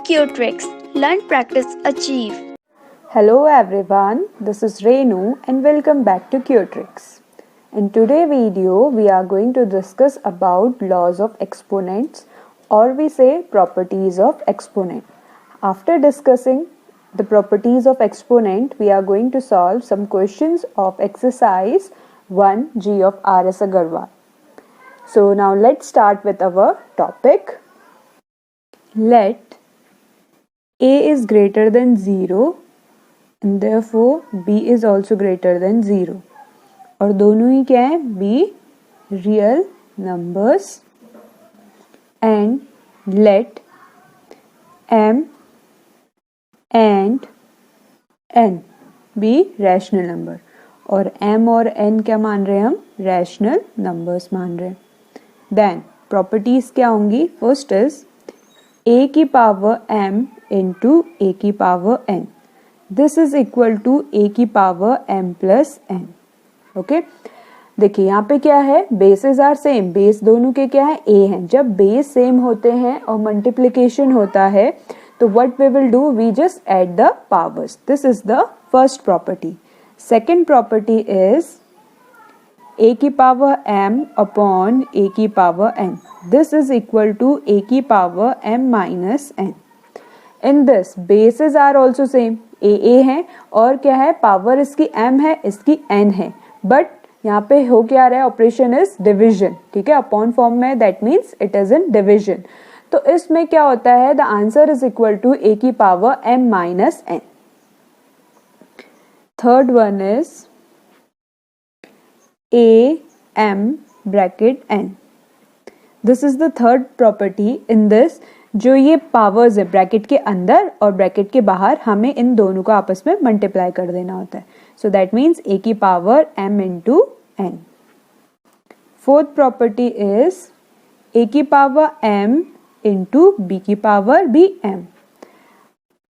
Q-Tricks. Learn, practice, achieve. Hello everyone, this is Renu and welcome back to Q-Tricks. In today's video, we are going to discuss about laws of exponents, or we say properties of exponent. After discussing the properties of exponent, we are going to solve some questions of exercise 1G of R.S. Agarwal. So now let's start with our topic. Let A is greater than 0 and therefore B is also greater than 0. और दोनों ही क्या है? B real numbers and let M and N be rational number. और M और N क्या मान रहे हैं हम? Rational numbers मान रहे हैं. Then properties क्या होंगी? First is A की power M into A की power N. This is equal to A की power M plus N. Okay देखिए यहाँ पे क्या है? Bases are same. बेस दोनों के क्या है? A हैं. जब बेस सेम होते हैं और मल्टीप्लिकेशन होता है तो what we will do? We just add the powers. This is the first property. Second property is A की power M upon A की power N. This is equal to A की power M minus N. In this bases are also same. A है और क्या है? Power इसकी M है, इसकी N है. बट यहाँ पे हो क्या रहा है? Operation is division. ठीक है, अपॉन फॉर्म में, that means it is in division. तो इसमें क्या होता है? The answer is equal to A की power M minus N. Third one is A M bracket N. This is the third property. In this जो ये powers है bracket के अंदर और ब्रैकेट के बाहर, हमें इन दोनों को आपस में मल्टीप्लाई कर देना होता है. सो दैट मीन्स A की power M into N. Fourth property is A की पावर M इंटू B की पावर B M.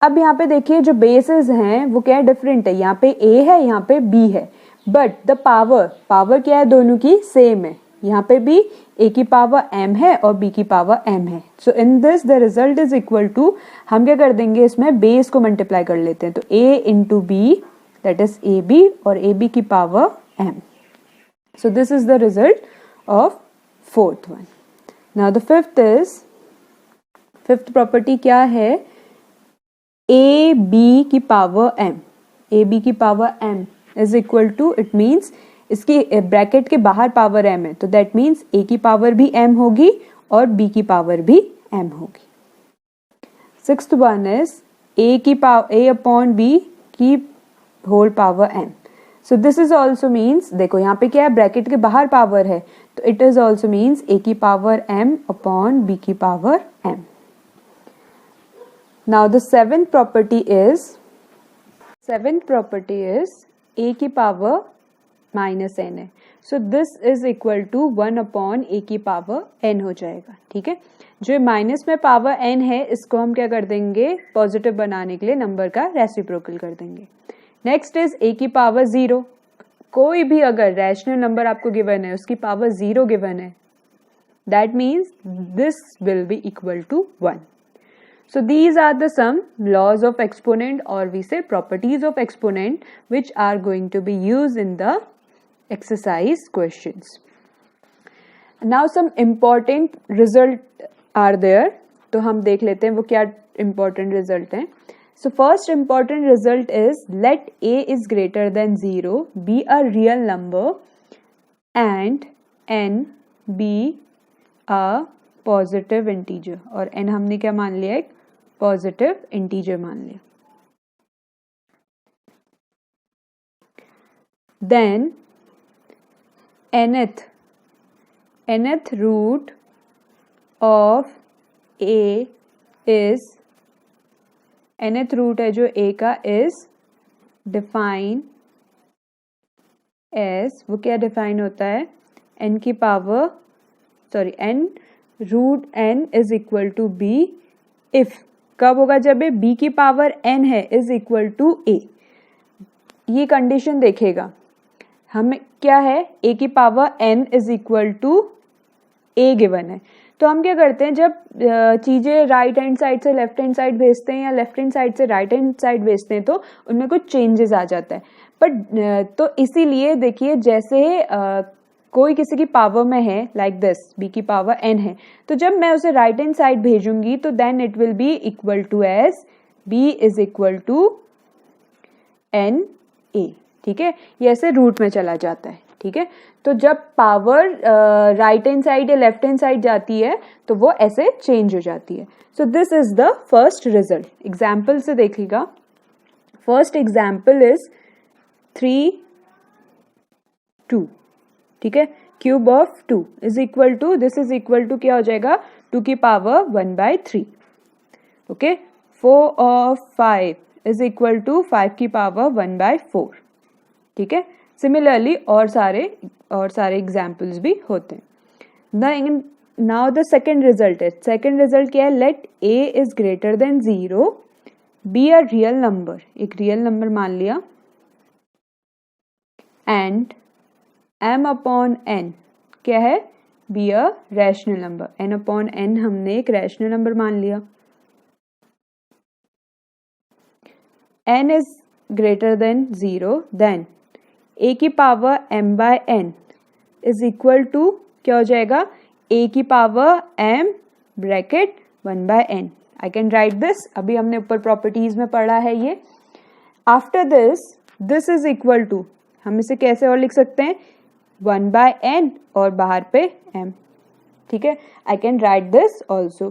अब यहाँ पे देखिए जो बेसेस हैं वो क्या है? डिफरेंट है. यहाँ पे A है, यहाँ पे B है, बट द पावर क्या है? दोनों की सेम है. यहाँ पे भी A की पावर M है और B की पावर M है. So in this the result is equal to, हम क्या कर देंगे? इसमें बेस को मल्टीप्लाई कर लेते हैं. तो A into B that is AB और AB की power M. So this is the result of fourth one. Now the fifth property क्या है? AB की पावर M. AB की power M is equal to, it means इसकी bracket के बाहर power M है, तो दैट मीन्स A की पावर भी M होगी और B की पावर भी M होगी. सिक्स्थ वन इज A की पावर A अपॉन B की whole power M. So this is also means, देखो यहाँ पे क्या है? ब्रैकेट के बाहर पावर है, तो it is also means A की पावर M अपॉन B की power M. Now the seventh property is A की पावर माइनस N है. So this is equal to 1 upon A की पावर N हो जाएगा. ठीक है, जो माइनस में पावर N है इसको हम क्या कर देंगे? पॉजिटिव बनाने के लिए नंबर का रेसिप्रोकल कर देंगे. नेक्स्ट इज A की पावर 0. कोई भी अगर रैशनल नंबर आपको गिवन है, उसकी पावर 0 गिवन है, that means this will be equal to 1. So these are the some laws of exponent, or we say properties of exponent, which are going to be used in the exercise questions. Now some important result are there. तो हम देख लेते हैं वो क्या important result हैं. So first important result is let A is greater than 0 be a real number and N be a positive integer. और N हमने क्या मान लिया? एक पॉजिटिव इंटीजर मान लिया. Then nth root of A is, nth root है जो A का इज डिफाइन एज, वो क्या डिफाइन होता है? n की power n root n is equal to B if, कब होगा? जब B की पावर N है इज इक्वल टू A. ये कंडीशन देखेगा. हमें क्या है? A की power N is equal to A given है, तो हम क्या करते हैं, जब चीज़ें राइट हैंड साइड से लेफ्ट हैंड साइड भेजते हैं या लेफ्ट हैंड साइड से राइट हैंड साइड भेजते हैं तो उनमें कुछ चेंजेस आ जाता है। बट तो इसीलिए देखिए, जैसे कोई किसी की पावर में है लाइक दिस, b की पावर n है, तो जब मैं उसे राइट हैंड साइड भेजूंगी तो then it will be equal to as b is equal to n a। ठीक है, ये ऐसे रूट में चला जाता है। ठीक है, तो जब पावर राइट हैंड साइड या लेफ्ट हैंड साइड जाती है तो वो ऐसे चेंज हो जाती है। So this is the first result. Example से देखिएगा। First example is 3 2। ठीक है, cube of 2 is equal to, this is equal to क्या हो जाएगा, 2 की power 1/3। Okay, 4 of 5 is equal to 5 की पावर 1/4। ठीक है, सिमिलरली और सारे एग्जाम्पल्स भी होते हैं। नाउ द सेकेंड रिजल्ट है, सेकेंड रिजल्ट क्या है, let a is greater than 0 be a real number, एक रियल नंबर मान लिया, एंड m अपॉन n क्या है, be a rational number, n upon n हमने एक रैशनल नंबर मान लिया, n is greater than 0, then a की power m/n is equal to क्या हो जाएगा, a की power m bracket 1/n। I can write this, अभी हमने ऊपर प्रॉपर्टीज में पढ़ा है ये। After this is equal to, हम इसे कैसे और लिख सकते हैं, 1/n और बाहर पे m। ठीक है, आई can write this also.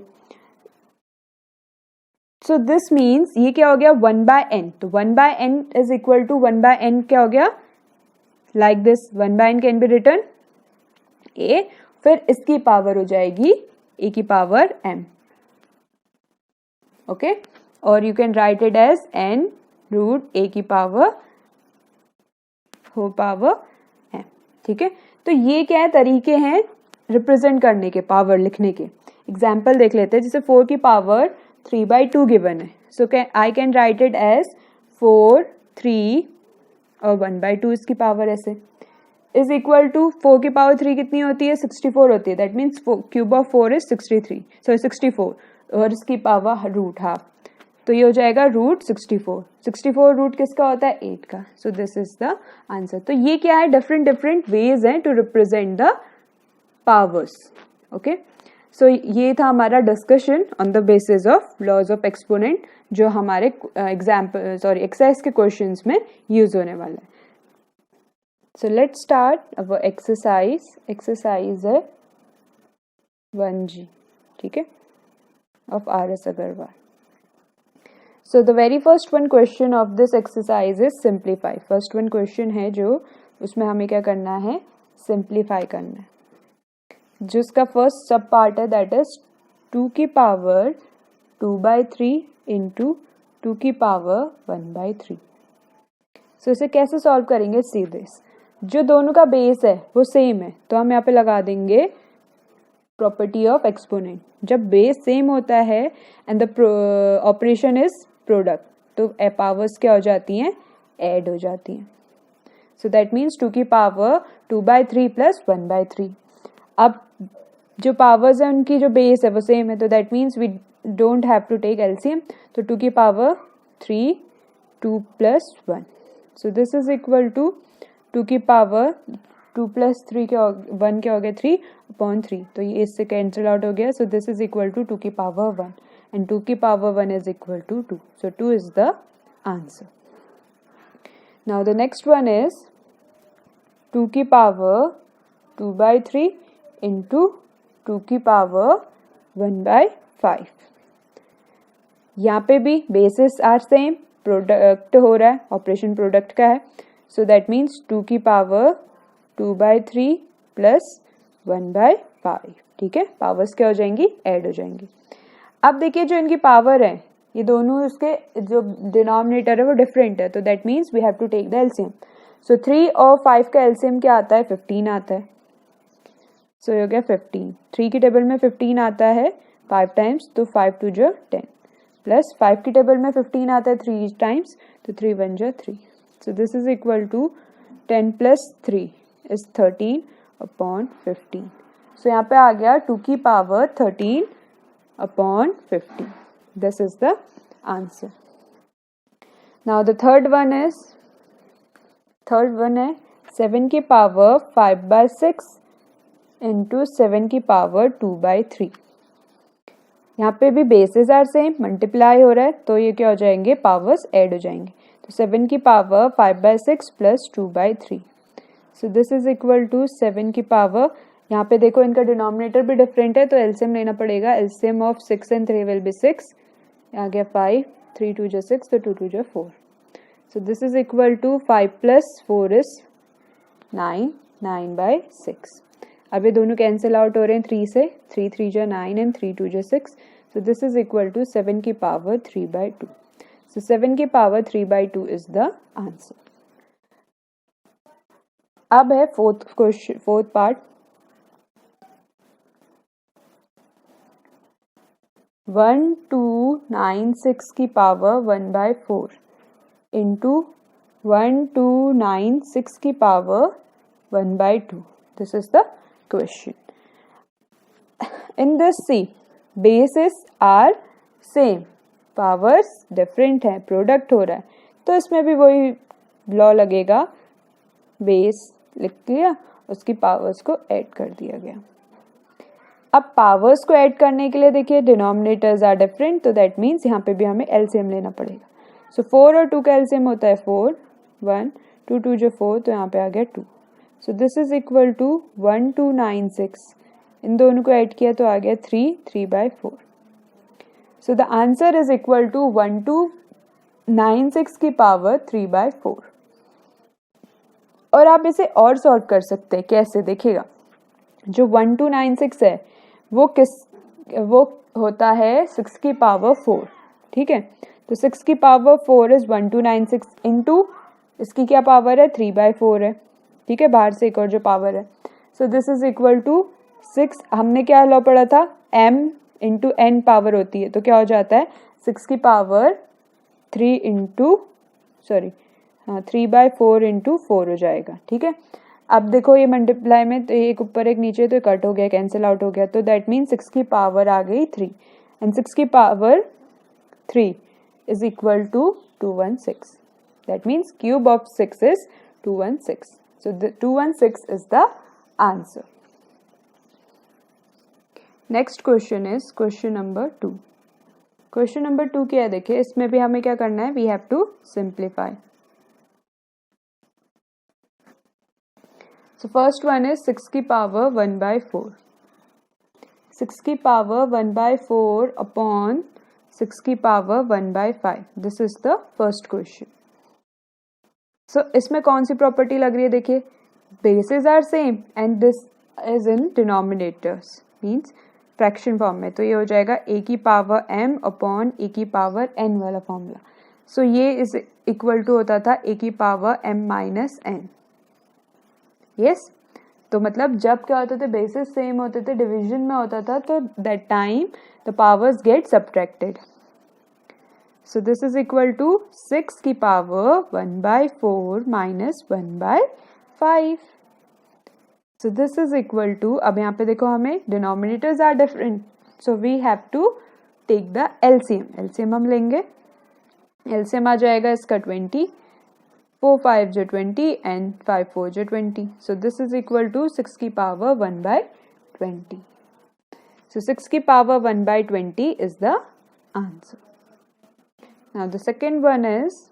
So this means ये क्या हो गया, 1/n, तो 1/n is equal to 1/n क्या हो गया, like this, 1/n can be return a, फिर इसकी पावर हो जाएगी a की पावर m। ओके, और you can write it as n root a की पावर m। ठीक है, तो ये क्या है, तरीके हैं रिप्रेजेंट करने के, पावर लिखने के। एग्जाम्पल देख लेते हैं, जैसे 4 की पावर 3/2 गिवन है, so I can write it as 4 3 और 1/2 इसकी पावर ऐसे, इज इक्वल टू 4 की पावर 3 कितनी होती है, 64 होती है, that means cube of 4 is 64 और इसकी पावर रूट हाफ, तो ये हो जाएगा रूट 64 रूट किसका होता है, 8 का। So this is the answer. तो ये क्या है, डिफरेंट वेज हैं to represent the powers. Okay, so ये था हमारा discussion on the basis of laws of exponent, जो हमारे एक्सरसाइज के क्वेश्चंस में यूज होने वाला है। So let's start our exercise है 1G। ठीक है, of RS Agarwal. So the very first one question of this exercise is simplify. First one question है जो, उसमें हमें क्या करना है, सिंप्लीफाई करना है। जिसका फर्स्ट सब पार्ट है दैट इज 2 की पावर 2/3 इंटू 2 की पावर 1/3। सो इसे कैसे सॉल्व करेंगे, सीधे जो दोनों का बेस है वो सेम है तो हम यहाँ पे लगा देंगे प्रॉपर्टी ऑफ एक्सपोनेंट। जब बेस सेम होता है and the operation is product, तो पावर्स क्या हो जाती हैं, ऐड हो जाती हैं। सो दैट मीन्स 2 की पावर 2/3 प्लस 1/3। अब जो पावर्स है उनकी जो बेस है वो सेम है, तो that means we don't have to take LCM, तो 2 की power 3 2 plus 1। So this is equal to 2 की पावर 2 प्लस 3 क्या 1 क्या हो गया 3/3, तो ये इससे कैंसिल आउट हो गया। So this is equal to 2 की पावर 1 एंड 2 की power 1 is equal to 2। So 2 is the answer. Now the next one is 2 की पावर 2/3 इंटू 2 की पावर 1/5। यहाँ पे भी बेसिस आर सेम, प्रोडक्ट हो रहा है, ऑपरेशन प्रोडक्ट का है, सो दैट मीन्स 2 की पावर 2/3 प्लस 1/5। ठीक है, पावर्स क्या हो जाएंगी, ऐड हो जाएंगी। अब देखिए जो इनकी पावर है, ये दोनों इसके जो डिनोमिनेटर है वो डिफरेंट है, तो that means we have to take the LCM. So 3 और 5 का एलसीएम क्या आता है, 15 आता है। सो ये हो गया 15, 3 की टेबल में 15 आता है 5 टाइम्स, तो 5 2 जो 10, प्लस 5 की टेबल में 15 आता है 3 टाइम्स, तो 3 1 जो 3। So this is equal to 10 plus 3 is 13/15। सो यहाँ पे आ गया 2 की power 13 upon 50. This is the answer. Now the third one है 7 की पावर 5/6 इंटू 7 की पावर 2/3. यहाँ पे भी बेसिस आर सेम, मल्टीप्लाई हो रहा है तो ये क्या हो जाएंगे, पावर्स ऐड हो जाएंगे. तो 7 की power 5/6 plus 2/3. So this is equal to 7 की पावर, यहाँ पे देखो इनका डिनोमिनेटर भी डिफरेंट है तो एलसीएम लेना पड़ेगा. LCM of 6 and 3 will be 6. आ गया 5, 3 2 जा 6, तो 2 2 जा 4. So this is equal to 5 plus 4 is 9, 9/6. अब ये दोनों कैंसिल आउट हो रहे हैं 3 से, 3 3 जा 9 एंड 3 2 जा 6. So this is equal to 7 की पावर 3/2. सो 7 की पावर 3/2 इज द आंसर. अब है फोर्थ पार्ट. 1296 की पावर 1/4 इंटू 1296 की power 1/2. This is the question. In this see bases are same, powers different है, प्रोडक्ट हो रहा है तो इसमें भी वही लॉ लगेगा. बेस लिख लिया, उसकी पावर्स को ऐड कर दिया गया. अब पावर्स को ऐड करने के लिए देखिए डिनोमिनेटर्स आर डिफरेंट, तो दैट मीन्स यहाँ पे भी हमें एलसीएम लेना पड़ेगा. सो 4 और 2 का एलसीएम होता है 4, 1 2 2 जो 4, तो यहाँ पे आ गया 2. So this is equal to 1296. इन दोनों को ऐड किया तो आ गया 3, 3/4. So the answer is equal to 1296 की पावर 3/4. और आप इसे और सॉल्व कर सकते हैं. कैसे, देखिएगा जो 1296 है वो होता है 6 की पावर 4. ठीक है, तो 6 की पावर 4 इज 1296 इंटू इसकी क्या पावर है, 3/4 है. ठीक है, बाहर से एक और जो पावर है. So this is equal to 6. हमने क्या लॉ पढ़ा था, m इंटू n पावर होती है, तो क्या हो जाता है 6 की पावर 3/4 इंटू 4 हो जाएगा. ठीक है, अब देखो ये मल्टीप्लाई में तो एक ऊपर एक नीचे तो कट हो गया, कैंसिल आउट हो गया, तो दैट मीन 6 की पावर आ गई 3 एंड 6 की power 3 is equal to 216. That means cube of 6 is 216. So 216 is the answer. Next question is question number 2. Question number 2 क्या है, देखिए इसमें भी हमें क्या करना है, we have to simplify. So first one is 6 की power 1/4. 6 की power 1/4 upon 6 की power 1/5. This is the first question. So इसमें कौन सी प्रॉपर्टी लग रही है, देखिए bases are same and this is in denominators, means fraction form में, तो ये हो जाएगा a की पावर m अपॉन a की पावर n वाला फॉर्मूला. सो ये इज इक्वल टू होता था a की power m minus n. Yes, तो मतलब जब क्या होते थे, बेसिस सेम होते थे, डिवीजन में होता था, तो that time the powers get subtracted. So this is equal to 6 की power 1/4 minus 1/5. So this is equal to, अब यहाँ पे देखो हमें denominators are different, so we have to take the LCM. LCM हम लेंगे, एलसीएम आ जाएगा इसका 20, 4 5 जो 20 एंड 5 4 जो 20. So this is equal to 6 की पावर 1/20. सो 6 की power 1/20 is the answer. Now the second one is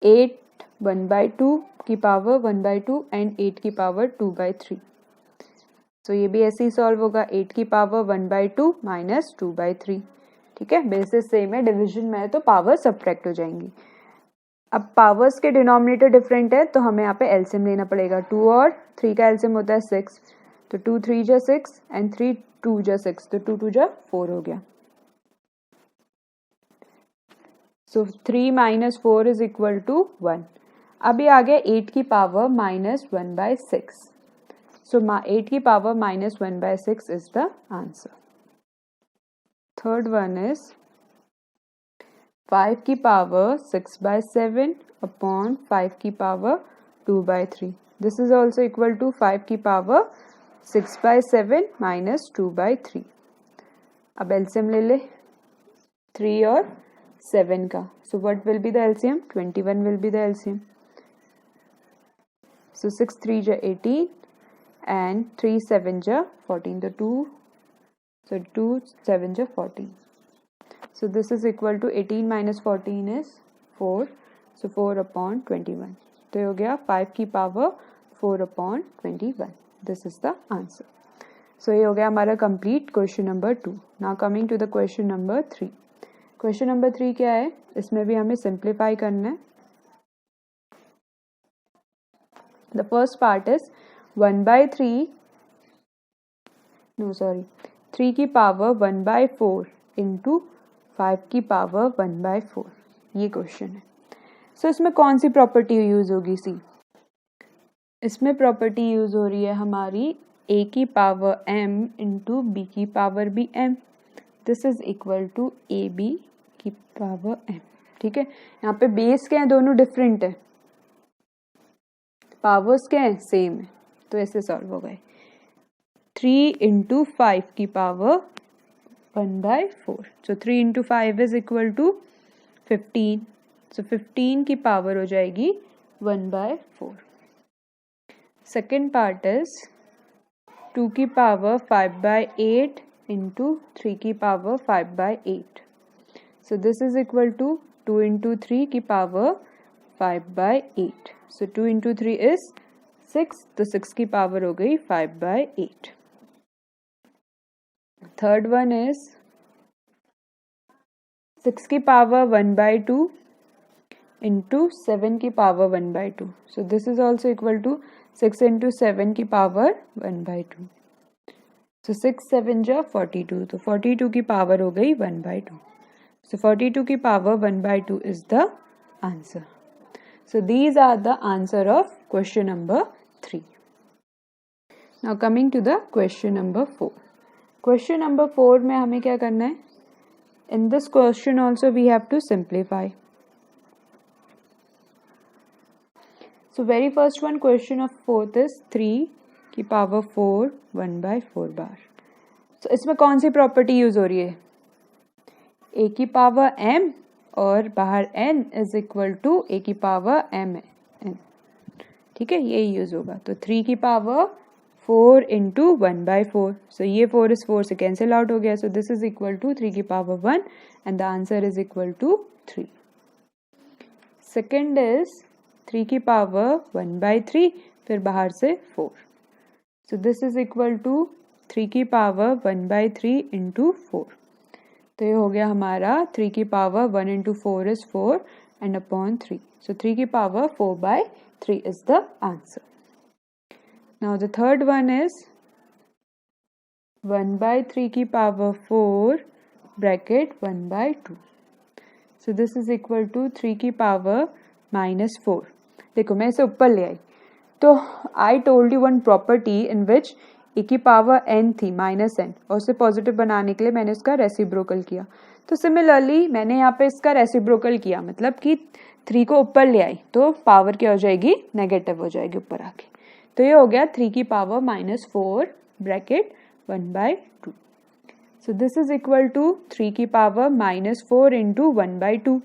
8 1/2 की पावर 1/2 एंड 8 की पावर 2/3. सो ये भी ऐसे ही सॉल्व होगा, 8 की पावर 1/2 माइनस 2/3. ठीक है, बेसिस सेम है, डिवीजन में है तो पावर सब्ट्रैक्ट हो जाएंगी. अब पावर्स के डिनोमिनेटर डिफरेंट है तो हमें यहाँ पे एलसीएम लेना पड़ेगा. 2 और 3 का एलसीएम होता है 6, तो 2 3 जा 6 एंड 3 2 जा 6, तो 2 2 जा 4 हो गया. सो 3 माइनस 4 इज इक्वल टू 1. अभी आ गया 8 की पावर माइनस 1/6. सो 8 की power minus 1/6 is the answer. Third one is 5 की पावर 6/7 अपॉन 5 की power 2/3. This is also equal to 5 की पावर 6/7 माइनस 2/3. अब एलसीएम ले ले 3 और 7 का. So what will be the LCM? 21 will be the LCM. So 6 3 ja 18 and 3 7 ja 14. The 2 7 ja 14. So this is equal to 18 minus 14 is 4. So 4/21. तो ये हो गया 5 की power 4/21. This is the answer. So ये हो गया हमारा complete question number 2. Now coming to the question number 3. Question number 3 क्या है? इसमें भी हमें simplify करना है. The first part is 1/3. No, sorry. 3 की पावर 1/4 into 5 की पावर 1/4. ये क्वेश्चन है. सो इसमें कौन सी प्रॉपर्टी यूज होगी? सी, इसमें प्रॉपर्टी यूज हो रही है हमारी a की पावर m इंटू b की पावर भी m. This is equal to A B की पावर m. ठीक है, यहाँ पे बेस क्या है? दोनों डिफरेंट है. पावर्स क्या है? सेम है. तो ऐसे सॉल्व हो गए. 3 इंटू 5 की power 1/4. So 3 into 5 is equal to 15. So 15 की पावर हो जाएगी 1/4. सेकेंड पार्ट इज 2 की पावर 5/8 इंटू 3 की power 5/8. So this is equal to 2 into 3 की पावर 5/8. So 2 into 3 is 6. तो 6 की पावर हो गई 5/8. थर्ड वन इज 6 की पावर 1/2 इंटू 7 की power 1/2. So this is also equal to 6 into 7 की पावर 1/2. सो 6 7 जा 42. तो 42 की पावर हो गई 1/2. सो 42 की power 1/2 is the answer. So these are the answer of question number 3. Now coming to the question number 4. Question number 4 में हमें क्या करना है? In this question also we have to simplify. So very first one question of 4th is 3 की power 4 1/4 बार. So इसमें कौन सी property use हो रही है? a की पावर m और बाहर n is equal to a की पावर m n. ठीक है, ये यूज होगा. तो 3 की पावर 4 इंटू 1/4. सो ये 4 इस 4 से कैंसिल आउट हो गया. So this is equal to 3 की power 1 and the answer is equal to 3. Second is 3 की पावर 1/3 फिर बाहर से 4. So this is equal to 3 की पावर 1/3 इंटू 4. तो ये हो गया हमारा 3 की power 1 into 4 is 4 and upon 3. So 3 की power 4/3 is the answer. Now the third one is 1/3 की power 4 bracket 1/2. So this is equal to 3 की पावर -4. देखो मैं इसे ऊपर ले आई तो I told you one property in which A की पावर n थी -n और उसे पॉजिटिव बनाने के लिए मैंने उसका रेसिप्रोकल किया. तो सिमिलरली मैंने यहाँ पे इसका रेसिप्रोकल किया, मतलब कि 3 को ऊपर ले आई तो पावर क्या हो जाएगी? नेगेटिव हो जाएगी ऊपर आके. तो ये हो गया 3 की power -4 bracket 1/2. So this is equal to 3 की पावर -4 इंटू 1/2.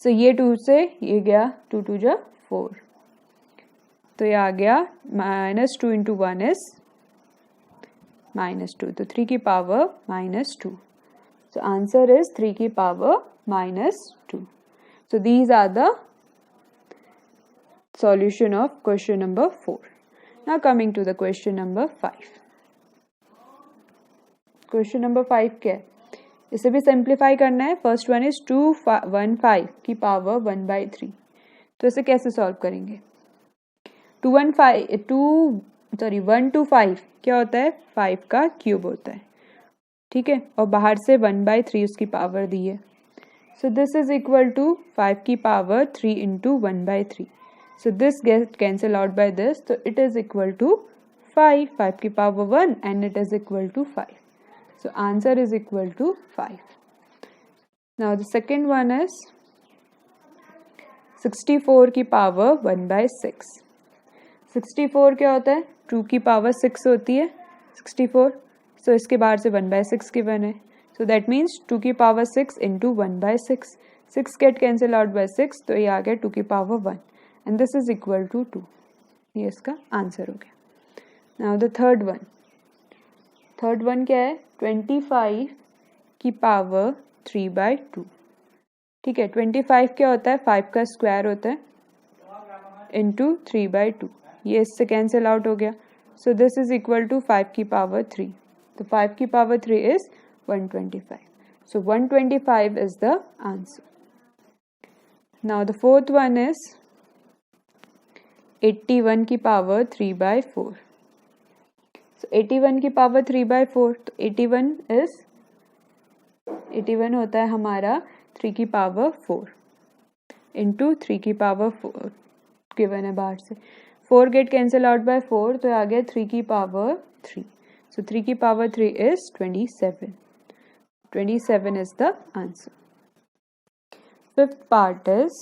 सो ये 2 से ये गया 2 2 जा 4. तो ये आ गया -2 इंटू 1 इज -2. तो 3 की पावर -2. सो आंसर इज 3 की power -2. So these are the solution of question number 4. Now coming to the question number 5. Question number 5 क्या है? इसे भी सिंप्लीफाई करना है. फर्स्ट वन इज 215 की पावर 1/3. तो इसे कैसे सॉल्व करेंगे? 1 to 5 क्या होता है? 5 का क्यूब होता है. ठीक है, और बाहर से 1/3 उसकी पावर दी है. So this is equal to 5 की power 3 into 1/3. So this get cancel out by this. तो इट इज इक्वल टू 5 की power 1 and it is equal to 5. So answer is equal to 5. Now the second one is 64 की power 1/6. 64 क्या होता है? 2 की power 6 होती है 64. सो इसके बाहर से 1/6 गिवन है. सो दैट मीन्स 2 की power 6 into 1/6. 6 get cancel out by 6, तो ये आ गया 2 की power 1 and this is equal to 2. ये इसका आंसर हो गया. नाउ द थर्ड वन क्या है? 25 की पावर 3/2. ठीक है, 25 क्या होता है? 5 का स्क्वायर होता है इंटू 3/2. ये इससे कैंसिल आउट हो गया. So this is equal to 5 की पावर 3. तो 5 की power 3 is 125. So 125 is the answer. Now the fourth one is 81 की पावर 3/4. सो 81 की पावर 3/4. तो 81 होता है हमारा 3 की पावर 4 इंटू 3 की पावर 4 गिवन है बाहर से. 4 गेट कैंसिल आउट बाय 4, तो आ गया 3 की पावर 3. सो 3 की power 3 is 27. 27 is the answer. Fifth part is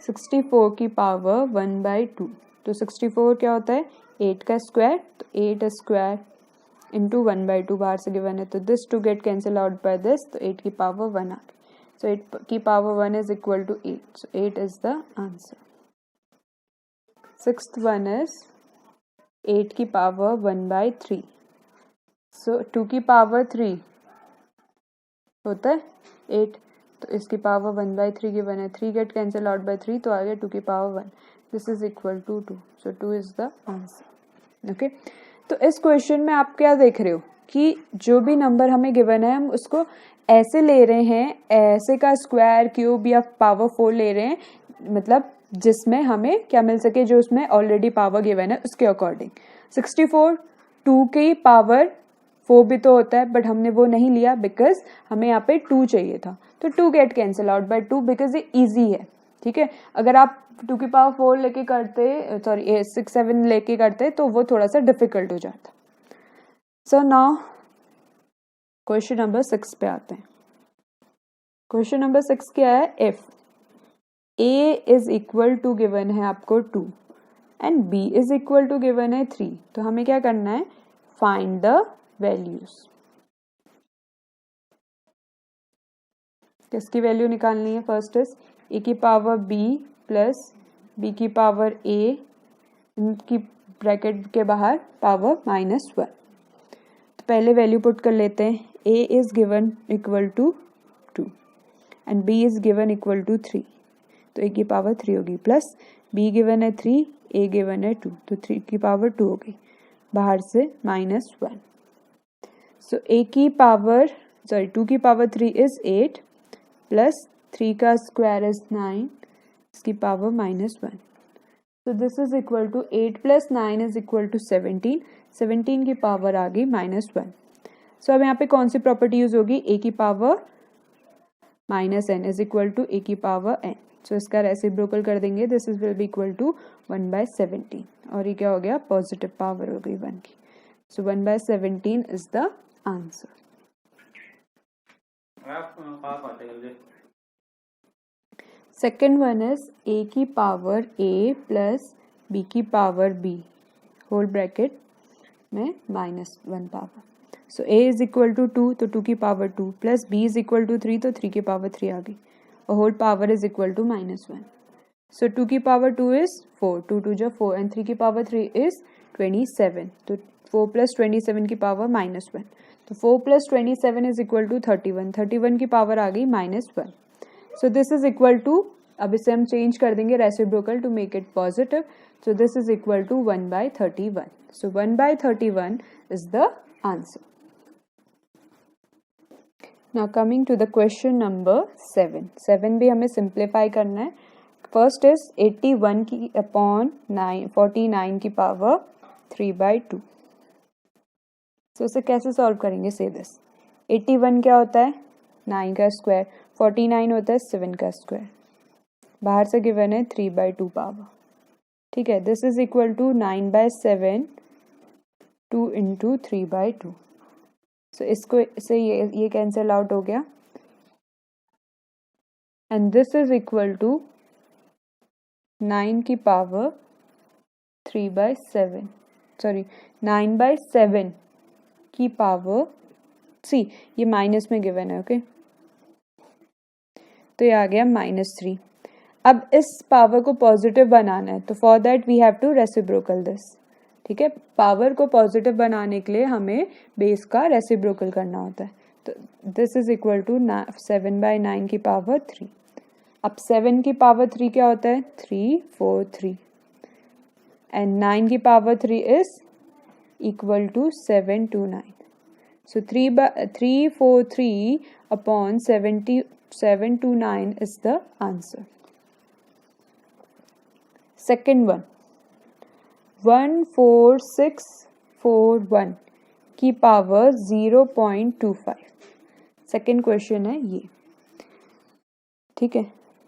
64 की पावर 1/2. तो 64 क्या होता है? 8 का स्क्वायर. तो 8 स्क्वायर इंटू 1/2 बाहर से गिवन है, तो this 2 gate cancel out by this, तो 8 की पावर 1 आ गई. सो 8 की power 1 is equal to 8. So 8 is the answer. Sixth one is 8 की पावर 1/3. सो 2 की पावर 3 होता है 8, तो इसकी पावर 1/3 गिवन है. 3 गेट कैंसिल आउट बाय 3, तो आ गया 2 की power 1. This is equal to 2. So 2 is the answer. Okay, तो इस क्वेश्चन में आप क्या देख रहे हो कि जो भी नंबर हमें गिवन है हम उसको ऐसे ले रहे हैं, ऐसे का स्क्वायर, क्यूब या पावर 4 ले रहे हैं, मतलब जिसमें हमें क्या मिल सके, जो उसमें ऑलरेडी पावर गिवन है उसके अकॉर्डिंग. 64 2 की पावर 4 भी तो होता है, बट हमने वो नहीं लिया बिकॉज हमें यहाँ पे 2 चाहिए था. तो 2 gate cancel out bye 2 because ये इजी है. ठीक है, अगर आप 2 की पावर 4 लेके करते, सॉरी 6 7 लेके करते, तो वो थोड़ा सा डिफिकल्ट हो जाता. सो नाउ क्वेश्चन नंबर 6 पे आते हैं. क्वेश्चन नंबर 6 क्या है? If a is equal to given है आपको 2 and b is equal to given है 3, तो हमें क्या करना है? Find the values. किसकी वैल्यू निकालनी है? फर्स्ट इज a की पावर b प्लस b की पावर a की ब्रैकेट के बाहर पावर -1. तो पहले वैल्यू पुट कर लेते हैं. a is given equal to 2 and b is given equal to 3, तो a की पावर 3 होगी, प्लस b गिवन है 3, a गिवन है 2, तो 3 की पावर 2 हो गई, बाहर से -1. सो a की पावर 2 की पावर 3 इज 8 प्लस 3 का स्क्वायर इज 9, इसकी power -1. So this is equal to 8 plus 9 is equal to 17. 17 की पावर आ गई -1. सो अब यहाँ पे कौन सी प्रॉपर्टी यूज होगी? a की power -n is equal to a की पावर n. सो इसका रेसिप्रोकल कर देंगे, this is will be equal to 1/17, और ये क्या हो गया? पॉजिटिव पावर हो गई 1 की. So 1/17 is the answer. Second one is a की पावर a प्लस b की पावर b होल ब्रैकेट में -1 power. So a is equal to 2, तो 2 की power 2 plus b is equal to 3, तो 3 की पावर 3 आ गई, और whole power is equal to -1. So 2 की पावर 2 इज 4, 2 2 जो 4, एंड 3 की पावर 3 इज 27, तो 4 प्लस 27 की पावर -1, तो 4 प्लस 27 इज इक्वल टू 31, 31 की पावर आ गई -1. So this is equal to, अब इसे हम चेंज कर देंगे reciprocal to make it positive, so this is equal to 1/31. So 1/31 is the answer. Now coming to the question number 7 भी हमें सिंप्लीफाई करना है. फर्स्ट इज 81 की अपॉन 49 की पावर 3/2. सो इसे कैसे सॉल्व करेंगे? से दिस 81 क्या होता है? 9 का स्क्वायर. 49 होता है 7 का स्क्वायर, बाहर से गिवन है 3/2 पावर. ठीक है, this is equal to 9/7 2 into 3/2. So इसको से ये कैंसिल आउट हो गया, and this is equal to 9 की पावर 3/7 सॉरी 9/7 की पावर सी, ये माइनस में गिवन है, ओके, तो ये आ गया -3। अब इस पावर को पॉजिटिव बनाना है, तो for that we have to reciprocal this, ठीक है। पावर को पॉजिटिव बनाने के लिए हमें बेस का रेसिप्रोकल करना होता है, तो दिस इज इक्वल टू 7/9 की पावर 3। अब 7 की पावर 3 क्या होता है, 3 4 3, एंड 9 की power 3 is equal to 7 2 9। So 3/343 upon 729 is the answer. Second one, 14641 की पावर 0.25। सेकेंड क्वेश्चन है ये, ठीक है।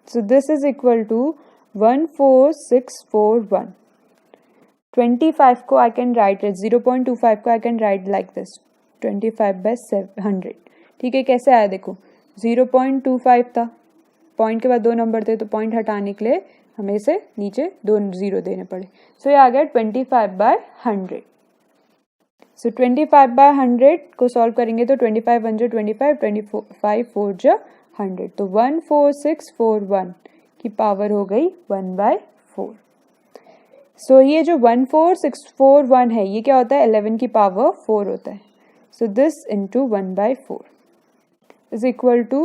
So this is equal to 14641। 25 को I can write it, 0.25 को I can write like this, 25/100, ठीक है। कैसे आया देखो, 0.25 था, पॉइंट के बाद 2 नंबर थे, तो पॉइंट हटाने के लिए हमें इसे नीचे 2 0 देने पड़े, सो ये आ गया 25/100। सो 25/100 को सॉल्व करेंगे तो 25 1 25, 25 4 100, तो 14641 की पावर हो गई 1/4। सो ये जो 14641 है, ये क्या होता है, 11 की पावर 4 होता है। So this into 1/4 is equal to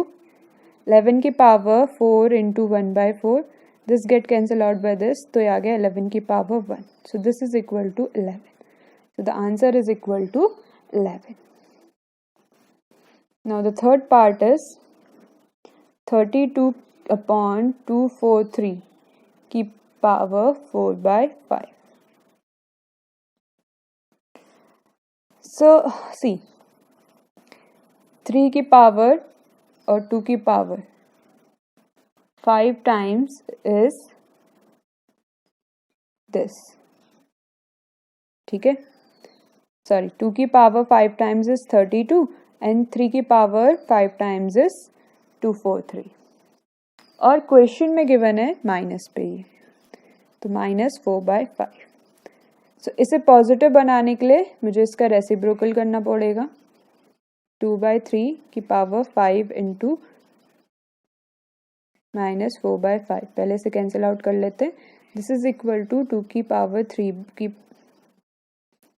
11 की power 4 into 1/4. This get cancel out by this, तो ये आ गया 11 की power 1. So this is equal to 11. So the answer is equal to 11. Now the third part is 32/243 की power 4/5. So see, 3 की power और 2 की पावर 5 times is this, ठीक है। सॉरी, 2 की पावर 5 times is 32 and 3 की पावर 5 times is 243, और question में गिवन है माइनस पे ही, तो -4/5। सो इसे पॉजिटिव बनाने के लिए मुझे इसका रेसिप्रोकल करना पड़ेगा, 2/3 की पावर 5 इंटू -4/5, पहले से कैंसिल आउट कर लेते हैं। दिस इज इक्वल टू 2 की पावर 3 की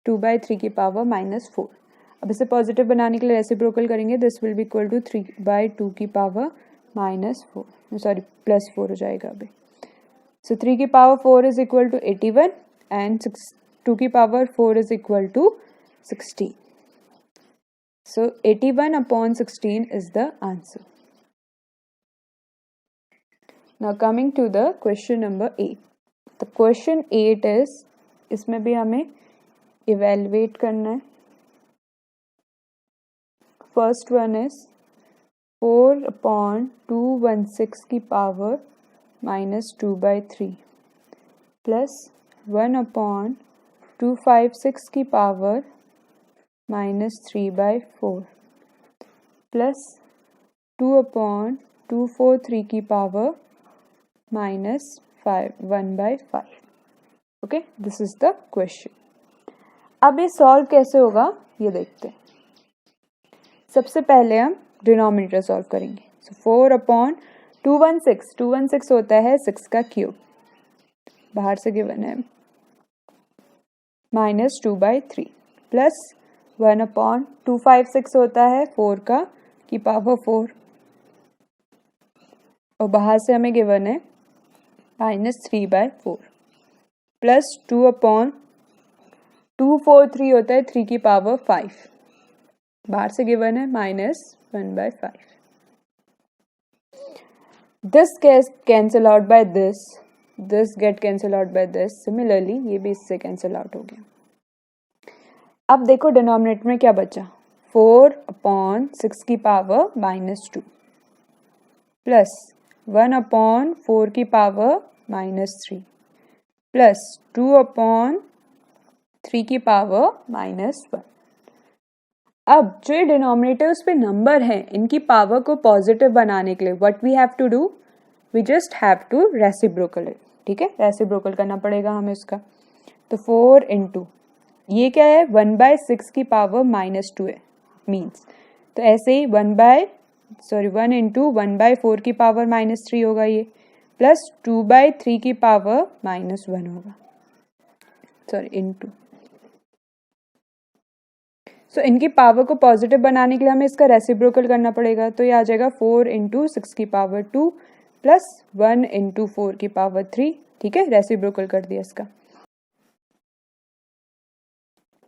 2/3 की पावर -4। अब इसे पॉजिटिव बनाने के लिए रेसिप्रोकल करेंगे, this will be equal to 3/2 की पावर -4, सॉरी +4 हो जाएगा अभी। सो 3 की power 4 is equal to 81 and 2 की power 4 is equal to 16. So 81/16 is the answer. Now coming to the question number 8. The question 8 is, इसमें भी हमें evaluate करना है। First one is 4/216 की पावर -2/3 प्लस 1/256 की पावर -3/4 प्लस 2/243 की power -1/5। Okay, this is the question. अब ये सॉल्व कैसे होगा ये देखते हैं। सबसे पहले हम डिनोमिनेटर सॉल्व करेंगे। सो 4/216 होता है 6 का क्यूब, बाहर से गिवन है, -2/3 प्लस 1/256 होता है 4 का की पावर 4, और बाहर से हमें गिवन है -3/4 प्लस 2/243 होता है 3 की पावर 5, बाहर से गिवन है -1/5। This cancel out by this, this get cancel out by this, similarly ये भी इससे कैंसिल आउट हो गया। अब देखो डिनोमिनेटर में क्या बचा, 4/6 की पावर -2 प्लस 1/4 की पावर -3 प्लस 2/3 की पावर -1। अब जो ये डिनोमिनेटर्स पे नंबर हैं, इनकी पावर को पॉजिटिव बनाने के लिए what we have to do, we just have to reciprocal it, ठीक है, रेसिप्रोकल करना पड़ेगा हमें इसका। तो 4 इंटू ये क्या है 1/6 की पावर -2 है मीन्स, तो ऐसे ही 1 इंटू 1/4 की पावर -3 होगा ये, प्लस 2/3 की पावर -1 होगा, इंटू। सो इनकी पावर को पॉजिटिव बनाने के लिए हमें इसका रेसिप्रोकल करना पड़ेगा, तो ये आ जाएगा 4 इंटू 6 की पावर 2 प्लस 1 इंटू 4 की पावर 3, ठीक है, रेसिप्रोकल कर दिया इसका,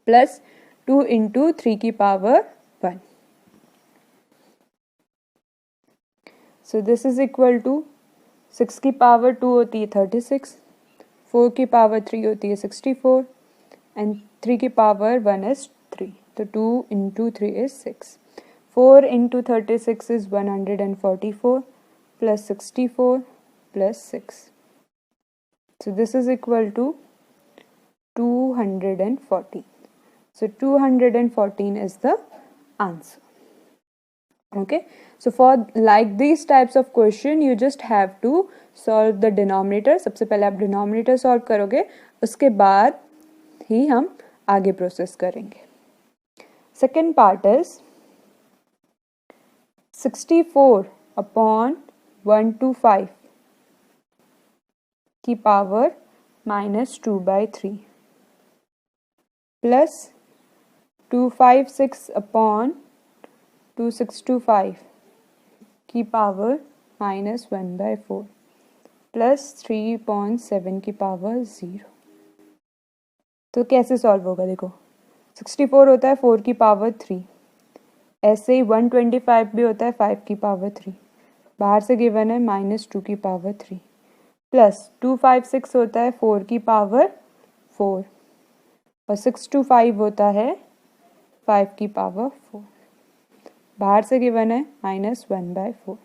प्लस 2 इंटू 3 की power 1। So this is equal to 6 की पावर 2 होती है 36, 4 की पावर 3 होती है 64 एंड 3 की पावर 1 इज 3, तो 2 into 3 is 6, 4 into 36 is 144 plus 64 plus 6. So this is equal to 214. So 214 is the answer. Okay. So for like these types of question you just have to solve the denominator. सबसे पहले आप denominator solve करोगे, उसके बाद ही हम आगे process करेंगे। Second part is 64 upon 125 की पावर -2/3 प्लस 256 अपॉन 2625 की पावर -1/4 प्लस 3.7 की पावर 0। तो कैसे सॉल्व होगा, देखो 64 होता है 4 की पावर 3, ऐसे ही 125 भी होता है 5 की पावर 3, बाहर से गिवन है -2 की पावर 3, प्लस 256 होता है 4 की पावर 4 और 625 होता है 5 की पावर 4, बाहर से गिवन है -1/4,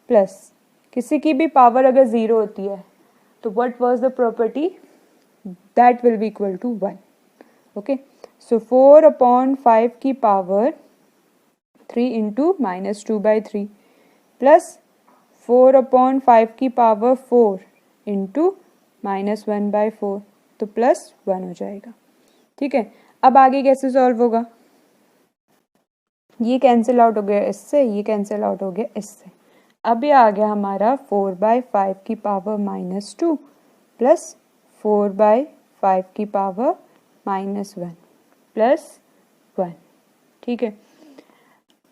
प्लस किसी की भी पावर अगर 0 होती है तो what was the property, that will be equal to 1। Okay, so 4 upon 5 की पावर 3 इंटू -2/3 प्लस 4 अपॉन 5 की पावर 4 इंटू -1/4, तो प्लस 1 हो जाएगा, ठीक है। अब आगे कैसे सॉल्व होगा, ये कैंसिल आउट हो गया इससे, ये कैंसिल आउट हो गया इससे, अब ये आ गया हमारा 4/5 की पावर -2 प्लस 4/5 की पावर -1 प्लस 1, ठीक है।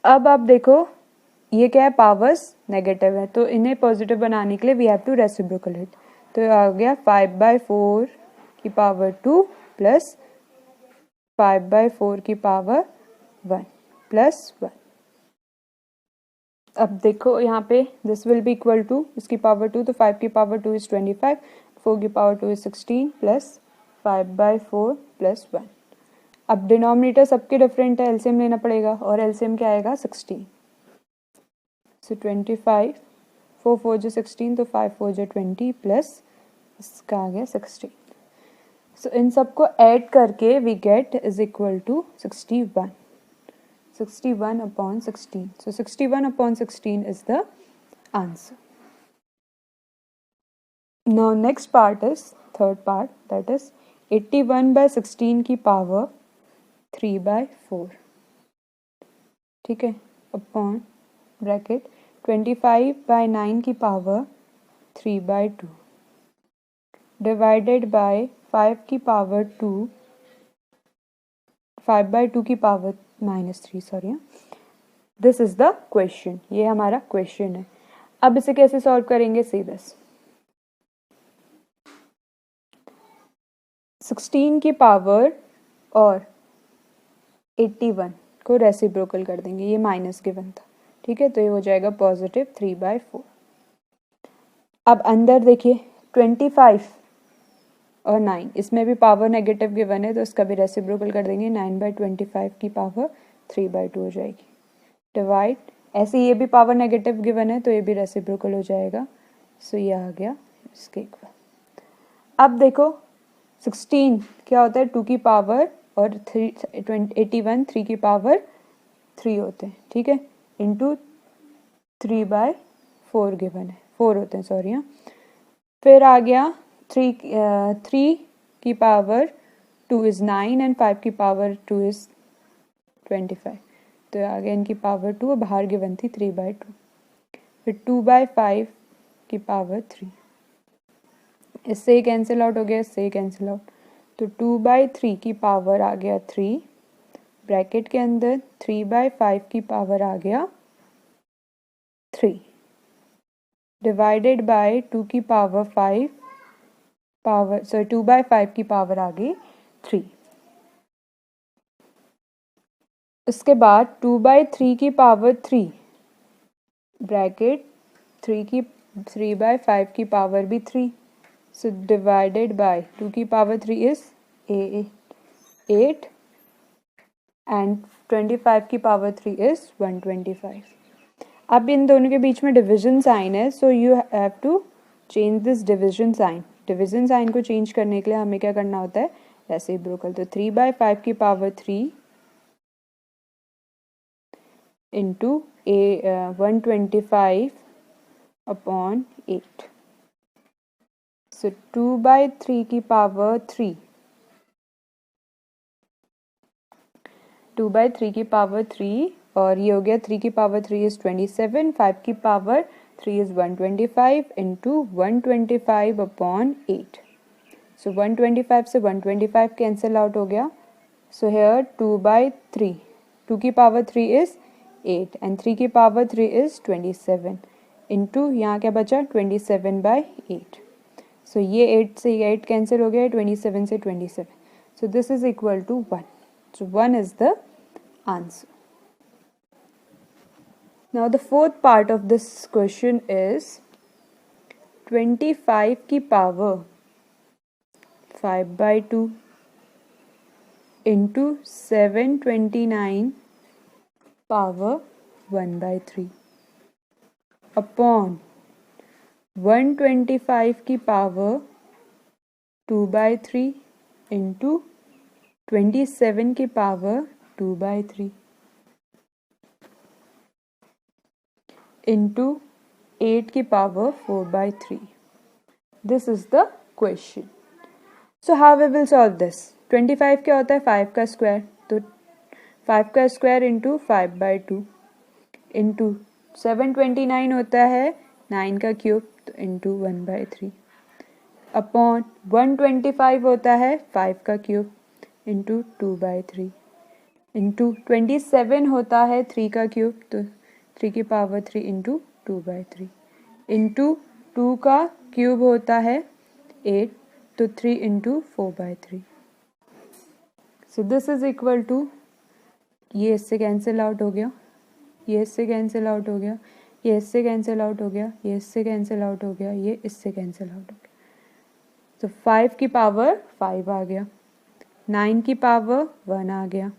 अब आप देखो ये क्या है, पावर्स नेगेटिव है, तो इन्हें पॉजिटिव बनाने के लिए we have to reciprocal it, तो आ गया 5/4 की पावर 2 प्लस 5/4 की पावर 1 प्लस 1। अब देखो यहाँ पे this will be equal to, इसकी पावर 2 तो 5 की पावर 2 इज 25, 4 की पावर 2 इज 16 प्लस 5/4 प्लस 1। अब डिनोमिनेटर सबके डिफरेंट है, एलसीएम लेना पड़ेगा, और एलसीएम क्या आएगा 16, सो 25, 4 4 जो 16, तो 5 4 जो 20 प्लस इसका आ गया 16। सो इन सबको ऐड करके we get is equal to 61, 61 upon 16, so 61 upon 16 is the answer. Now next part is third part, that is 81/16 की पावर 3/4, ठीक है, अपॉन ब्रैकेट 25/9 की पावर 3/2 डिवाइडेड बाय 5 की पावर 2, 5/2 की power -3, sorry, this is the question, ये हमारा question है। अब इसे कैसे सॉल्व करेंगे, सी दिस, 16 की पावर और 81 को रेसिप्रोकल कर देंगे, ये माइनस गिवन था, ठीक है, तो ये हो जाएगा पॉजिटिव 3/4। अब अंदर देखिए 25 और 9, इसमें भी पावर नेगेटिव गिवन है, तो इसका भी रेसिप्रोकल कर देंगे, 9/25 की पावर 3/2 हो जाएगी, डिवाइड, ऐसे ये भी पावर नेगेटिव गिवन है तो ये भी रेसिप्रोकल हो जाएगा, सो ये आ गया इसके इक्वल। अब देखो 16 क्या होता है 2 की पावर और 81 3 की पावर 3 होते हैं, ठीक है, इंटू 3/4 गिवन है, 4 होते हैं, सॉरी, हाँ। फिर आ गया 3 की पावर 2 इज़ 9 एंड 5 की पावर 2 इज़ 25. तो आगे इनकी पावर 2 और बाहर गिवन थी 3/2. फिर 2/5 की पावर 3. इससे ही कैंसिल आउट हो गया, इससे ही कैंसिल आउट. तो 2/3 की पावर आ गया 3. ब्रैकेट के अंदर 3/5 की पावर आ गया 3 डिवाइडेड बाय 2 की पावर 5 पावर 2/5 की पावर आ गई 3. इसके बाद 2/3 की पावर 3 ब्रैकेट 3/5 की पावर भी 3. सो डिवाइडेड बाय 2 की पावर 3 इज 8 एंड 25 की पावर 3 इज 125. अब इन दोनों के बीच में डिविजन साइन है, so you have to change this division sign. Division sign को चेंज करने के लिए हमें क्या करना होता है, ऐसे ही ब्रोकल. तो 3/5 की पावर 3 इंटू 125 अपॉन 8. सो 2/3 की पावर 3 2/3 की पावर 3 और ये हो गया 3 की पावर 3 इज़ 27. 5 की पावर 3 इज़ 125 इंटू 125 अपॉन 8. सो 125 से 125 कैंसिल आउट हो गया. सो हेयर 2/3 2 की पावर 3 इज़ 8 एंड 3 की पावर 3 इज़ 27 इंटू यहाँ क्या बचा 27/8. सो ये 8 से 8 कैंसिल हो गया, 27 से 27. So this is equal to 1. So 1 is the answer. Now the fourth part of this question is 25 की power 5/2 into 729 power 1/3 upon 125 की power 2/3 into 27 की पावर 2/3 इंटू 8 की power 4/3. This is the question. So how we will solve this. 25 क्या होता है, 5 का square. तो 5 का स्क्वायर इंटू 5/2 इंटू 729 होता है 9 का क्यूब, तो इंटू 1/3 अपॉन 125 होता है 5 का क्यूब इंटू 2/3 इंटू 27 होता है 3 का क्यूब, तो 3 की पावर 3 इंटू 2/3 इंटू 2 का क्यूब होता है 8, तो 3 into 4/3. So this is equal to, ये इससे कैंसिल आउट हो गया, ये इससे कैंसिल आउट हो गया, ये इससे कैंसिल आउट हो गया, ये इससे कैंसिल आउट हो गया, ये इससे कैंसिल आउट हो गया. तो 5 की पावर 5 आ गया, 9 की पावर 1 आ गया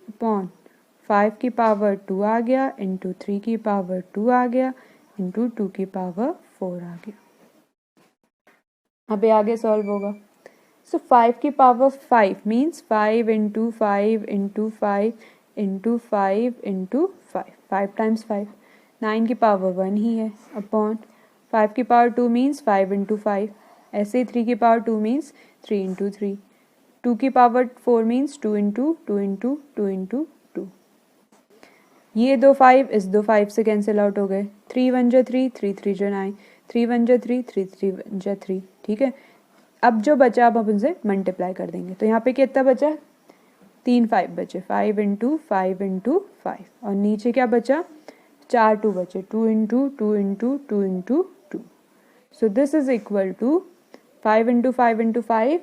अपॉन 5 की पावर 2 आ गया इंटू 3 की पावर 2 आ गया इंटू 2 की पावर 4 आ गया. अब ये आगे सॉल्व होगा. सो 5 की power 5 means 5 into 5 into 5 into 5 into 5, 5 times 5. 9 की पावर 1 ही है अपॉन 5 की पावर 2 मीन्स 5 इंटू 5. ऐसे ही 3 की पावर 2 मीन्स 3 इंटू 3. 2 की power 4 means 2 into 2 into 2 into 2. ये दो 5 इस दो 5 से कैंसिल आउट हो गए. 3 1 जा 3, 3 3 जा 9, 3 1 जा 3, 3 3 जा 3. ठीक है. अब जो बचा अब हम उनसे मल्टीप्लाई कर देंगे. तो यहाँ पे कितना बचा, 3 5 बचे, 5 इंटू 5 इंटू 5 और नीचे क्या बचा, 4 2 बचे, 2 into 2 into 2 into 2. So this is equal to 5 into 5 into 5,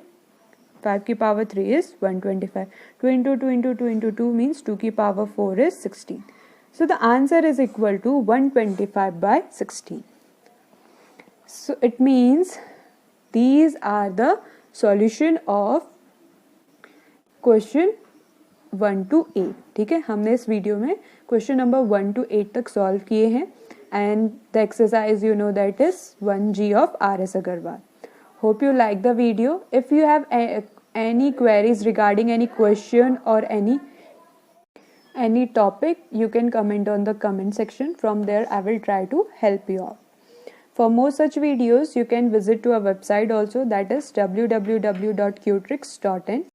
5 की power 3 is 125. 2 into 2 into 2 into 2 means 2 की power 4 is 16. So the answer is equal to 125/16. So it means these are the solution of question 1 to 8. ठीक है, हमने इस video में question number 1 to 8 तक solve किए हैं and the exercise you know that is 1G of R.S. Agarwal. Hope you like the video. If you have any queries regarding any question or any topic, you can comment on the comment section. From there I will try to help you out. For more such videos, you can visit to our website also, that is www.qtrix.in.